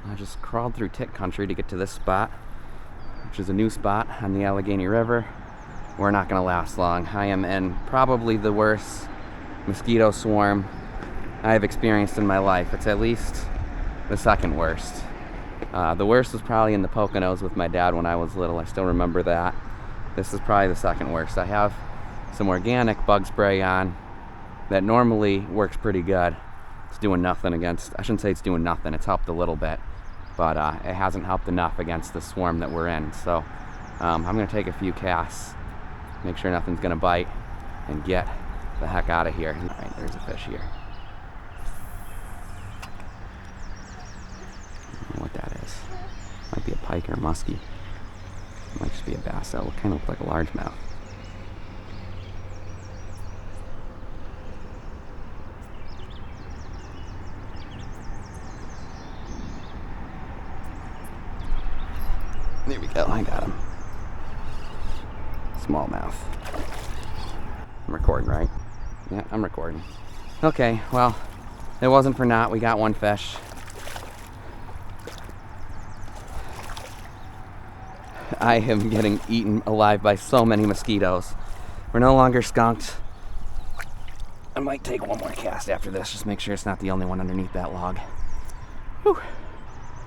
I just crawled through tick country to get to this spot, which is a new spot on the Allegheny River. We're not going to last long. I am in probably the worst mosquito swarm I have experienced in my life. It's at least the second worst. The worst was probably in the Poconos with my dad when I was little. I still remember that. This is probably the second worst. I have some organic bug spray on that normally works pretty good. It's doing nothing against, I shouldn't say it's doing nothing, it's helped a little bit, but it hasn't helped enough against the swarm that we're in. So I'm going to take a few casts, make sure nothing's going to bite, and get the heck out of here. All right, there's a fish here. I don't know what that is. Might be a pike or a muskie. It might just be a bass. That kind of look like a largemouth. There we go, I got him. Smallmouth. I'm recording, right? Yeah, I'm recording. Okay, well, it wasn't for naught. We got one fish. I am getting eaten alive by so many mosquitoes. We're no longer skunked. I might take one more cast after this, just make sure it's not the only one underneath that log. Whew.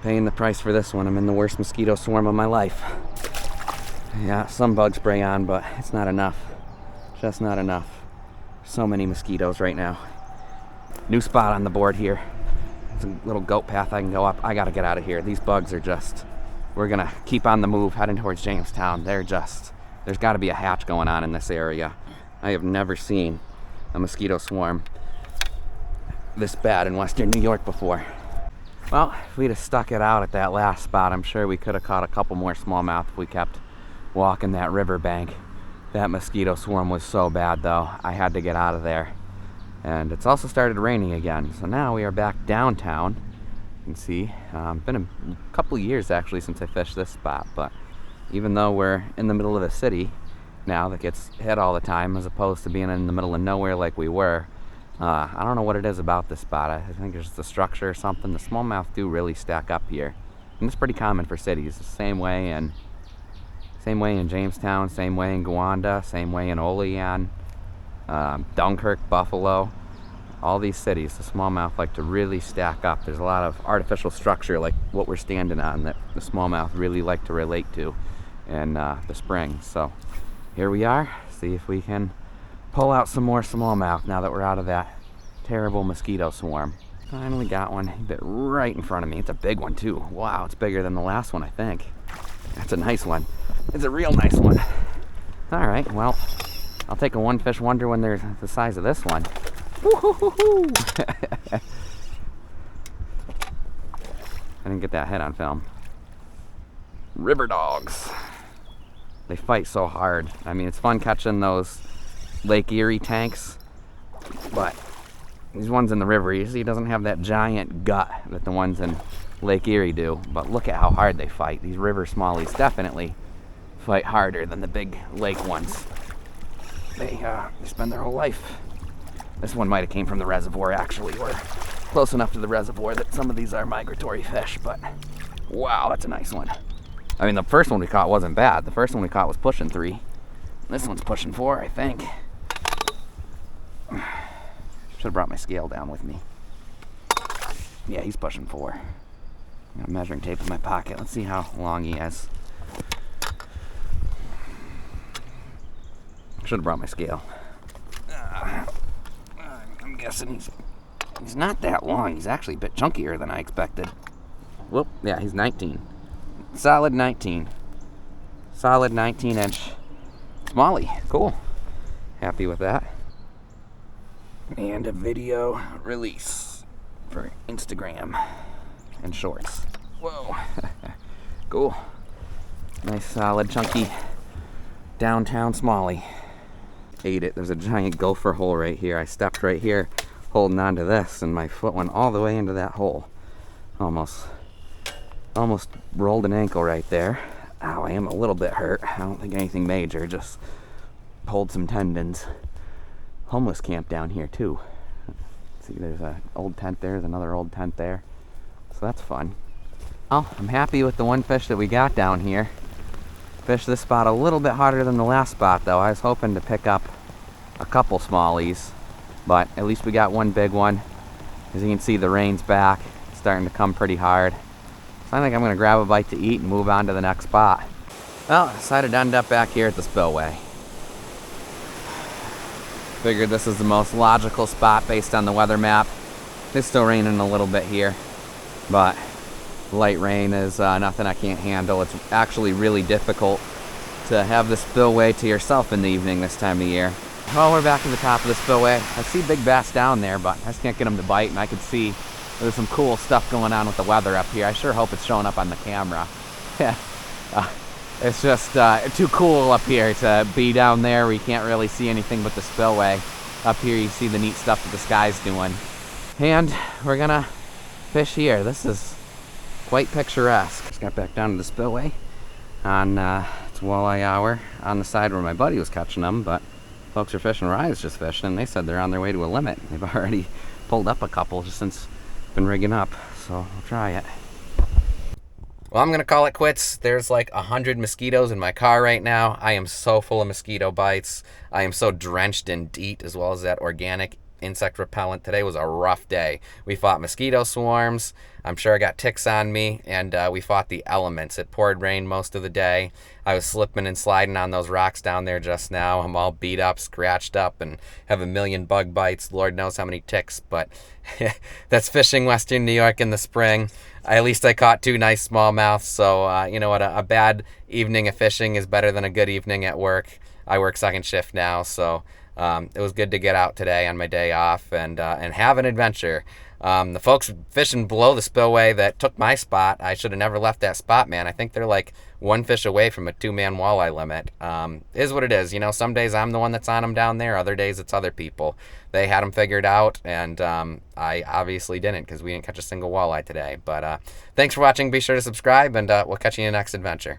Paying the price for this one. I'm in the worst mosquito swarm of my life. Yeah, some bug spray on, but it's not enough. Just not enough. So many mosquitoes right now. New spot on the board here. There's a little goat path I can go up. I gotta get out of here. These bugs are just, we're gonna keep on the move heading towards Jamestown. There's gotta be a hatch going on in this area. I have never seen a mosquito swarm this bad in Western New York before. Well, if we'd have stuck it out at that last spot, I'm sure we could have caught a couple more smallmouth if we kept walking that riverbank. That mosquito swarm was so bad though, I had to get out of there. And it's also started raining again, so now we are back downtown. You can see, been a couple years actually since I fished this spot, but even though we're in the middle of a city now that gets hit all the time as opposed to being in the middle of nowhere like we were, I don't know what it is about this spot. I think it's the structure or something. The smallmouth do really stack up here, and it's pretty common for cities. The same way in Jamestown, same way in Gowanda, same way in Olean, Dunkirk, Buffalo. All these cities, the smallmouth like to really stack up. There's a lot of artificial structure like what we're standing on that the smallmouth really like to relate to in the spring. So here we are. See if we can pull out some more smallmouth now that we're out of that terrible mosquito swarm. Finally got one. He bit right in front of me. It's a big one too. Wow, it's bigger than the last one, I think. That's a nice one. It's a real nice one. All right, well, I'll take a one fish wonder when they're the size of this one. Woo-hoo-hoo-hoo. I didn't get that head on film. River dogs. They fight so hard. I mean, it's fun catching those Lake Erie tanks, but these ones in the river, you see, doesn't have that giant gut that the ones in Lake Erie do. But look at how hard they fight. These river smallies definitely fight harder than the big lake ones. They spend their whole life. This one might have came from the reservoir actually. We're close enough to the reservoir that some of these are migratory fish, but wow, that's a nice one. I mean, the first one we caught wasn't bad. The first one we caught was pushing 3. This one's pushing 4, I think. Should have brought my scale down with me. Yeah, he's pushing 4. I got a measuring tape in my pocket. Let's see how long he is. Should have brought my scale. I'm guessing he's not that long. He's actually a bit chunkier than I expected. Whoop, yeah, he's 19. Solid 19. Solid 19-inch smallie. Cool. Happy with that. And a video release for Instagram and shorts. Whoa. Cool. Nice, solid, chunky downtown smallie. Ate it. There's a giant gopher hole right here. I stepped right here holding on to this, and my foot went all the way into that hole. Almost rolled an ankle right there. Ow, I am a little bit hurt. I don't think anything major, just pulled some tendons. Homeless camp down here too. See, there's an old tent there, there's another old tent there. So that's fun. Well, I'm happy with the one fish that we got down here. Fished this spot a little bit harder than the last spot though. I was hoping to pick up a couple smallies, but at least we got one big one. As you can see, the rain's back. It's starting to come pretty hard. So I think I'm gonna grab a bite to eat and move on to the next spot. Well, I decided to end up back here at the spillway. Figured this is the most logical spot based on the weather map. It's still raining a little bit here, but light rain is nothing I can't handle. It's actually really difficult to have the spillway to yourself in the evening this time of year. Well, we're back to the top of the spillway. I see big bass down there, but I just can't get them to bite, and I can see there's some cool stuff going on with the weather up here. I sure hope it's showing up on the camera. Yeah, it's just too cool up here to be down there where you can't really see anything but the spillway. Up here you see the neat stuff that the sky's doing. And we're gonna fish here. This is quite picturesque. Just got back down to the spillway on it's walleye hour on the side where my buddy was catching them, but folks are fishing where I was just fishing, and they said they're on their way to a limit. They've already pulled up a couple just since been rigging up, so we'll try it. Well, I'm gonna call it quits. There's like 100 mosquitoes in my car right now. I am so full of mosquito bites. I am so drenched in DEET as well as that organic insect repellent. Today was a rough day. We fought mosquito swarms. I'm sure I got ticks on me, and we fought the elements. It poured rain most of the day. I was slipping and sliding on those rocks down there just now. I'm all beat up, scratched up, and have a million bug bites. Lord knows how many ticks, but that's fishing Western New York in the spring. At least I caught 2 nice smallmouths, so you know what, a bad evening of fishing is better than a good evening at work. I work second shift now, so it was good to get out today on my day off and have an adventure. The folks fishing below the spillway that took my spot, I should have never left that spot, man. I think they're like 1 fish away from a 2-man walleye limit. Is what it is. You know, some days I'm the one that's on them down there. Other days it's other people. They had them figured out, and I obviously didn't because we didn't catch a single walleye today. But thanks for watching. Be sure to subscribe, and we'll catch you in the next adventure.